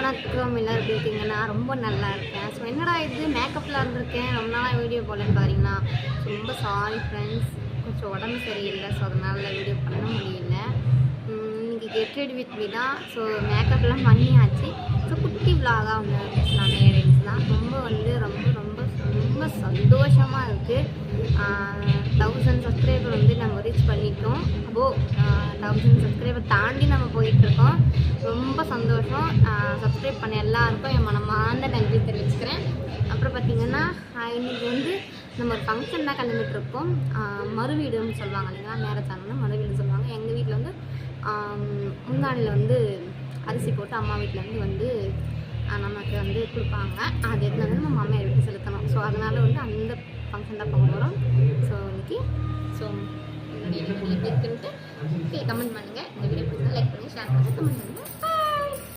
வணக்கம், எல்லோரும் எப்படி இருக்கீங்கன்னா ரொம்ப நல்லா இருக்கேன். ஸோ என்னடா இது மேக்கப்பில் இருந்திருக்கேன், ரொம்ப நாளாக வீடியோ போடலன்னு பார்த்தீங்கன்னா, ரொம்ப சாரி ஃப்ரெண்ட்ஸ், கொஞ்சம் உடம்பு சரியில்லை. ஸோ அதனால் வீடியோ பண்ண முடியல. இன்றைக்கி கெட் ரெடி வித் மீ தான். ஸோ மேக்கப்லாம் பண்ணியாச்சு. ஸோ குட்டி விலாகாக வந்து நான் நேரடிச்சு தான் ரொம்ப சந்தோஷமாக இருக்குது. 1000 சப்ஸ்கிரைபர் வந்து நம்ம ரீச் பண்ணிட்டோம். 1000 சப்ஸ்கிரைபர் தாண்டி நம்ம போயிட்டுருக்கோம். ரொம்ப சந்தோஷம். சப்ஸ்கிரைப் பண்ண எல்லாருக்கும் என் மனமார்ந்த நன்றி தெரிவிச்சுக்கிறேன். அப்புறம் பார்த்திங்கன்னா இன்றைக்கி வந்து நம்ம ஒரு ஃபங்க்ஷன் தான் கிளம்பிட்டுருக்கோம். மறுவீடுன்னு சொல்லுவாங்க இல்லைங்களா, மேரேஜ் மறுவீடுன்னு சொல்லுவாங்க. எங்கள் வீட்டில் வந்து முந்தானில் வந்து அரிசி போட்டு அம்மா வீட்டிலேருந்து வந்து நமக்கு வந்து கொடுப்பாங்க. அது எதுனா வந்து நம்ம மாமியார் வீட்டு செலுத்தணும். ஸோ அதனால் வந்து அந்த ஃபங்க்ஷன் தான் போக போகிறோம். ஸோ இன்றைக்கி என்னுடைய வீடியோ எப்படி இருக்குன்ட்டு கமெண்ட் பண்ணுங்கள். இந்த வீடியோ பிடிச்சா லைக் பண்ணி ஷேர் பண்ணி கமெண்ட் பண்ணுங்கள்.